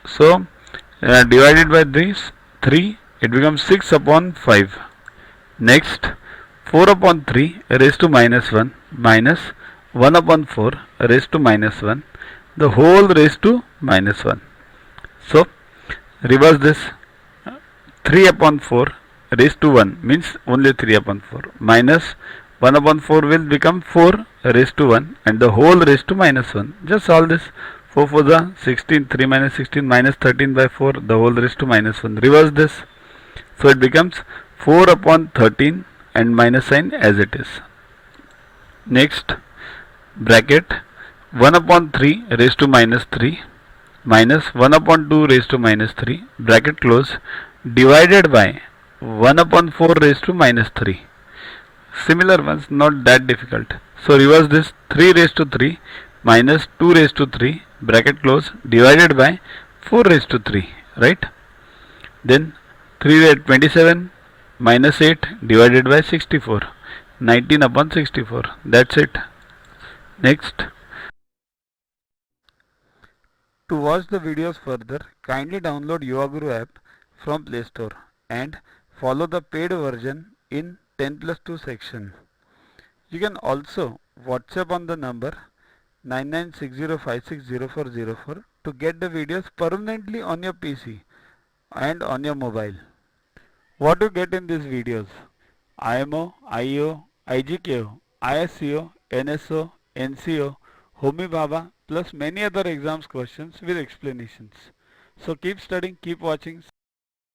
So divided by this 3, it becomes 6 upon 5. Next, 4 upon 3 raised to minus 1 minus 1 upon 4 raised to minus 1, the whole raised to minus 1. So reverse this. 3 upon 4 raised to 1 means only 3 upon 4 minus 1 upon 4 will become 4 raised to 1 and the whole raised to minus 1. Just solve this. 4 for the 16, 3 minus 16 minus 13 by 4, the whole raised to minus 1. Reverse this. So it becomes 4 upon 13 and minus sign as it is. Next, bracket 1 upon 3 raised to minus 3 minus 1 upon 2 raised to minus 3, bracket close, divided by 1 upon 4 raised to minus 3. Similar ones, not that difficult. So reverse this. 3 raised to 3 minus 2 raised to 3, bracket close, divided by 4 raised to 3, right? Then 3 raised 27 minus 8 divided by 64, 19 upon 64. That's it. Next. To watch the videos further, kindly download Yuvaguru app from Play Store and follow the paid version in 10+2 section. You can also WhatsApp on the number 9960560404 to get the videos permanently on your PC and on your mobile. What to get in these videos? IMO, IO, IGKO, ISCO, NSO, NCO, Homi Bhabha plus many other exams questions with explanations. So keep studying, keep watching.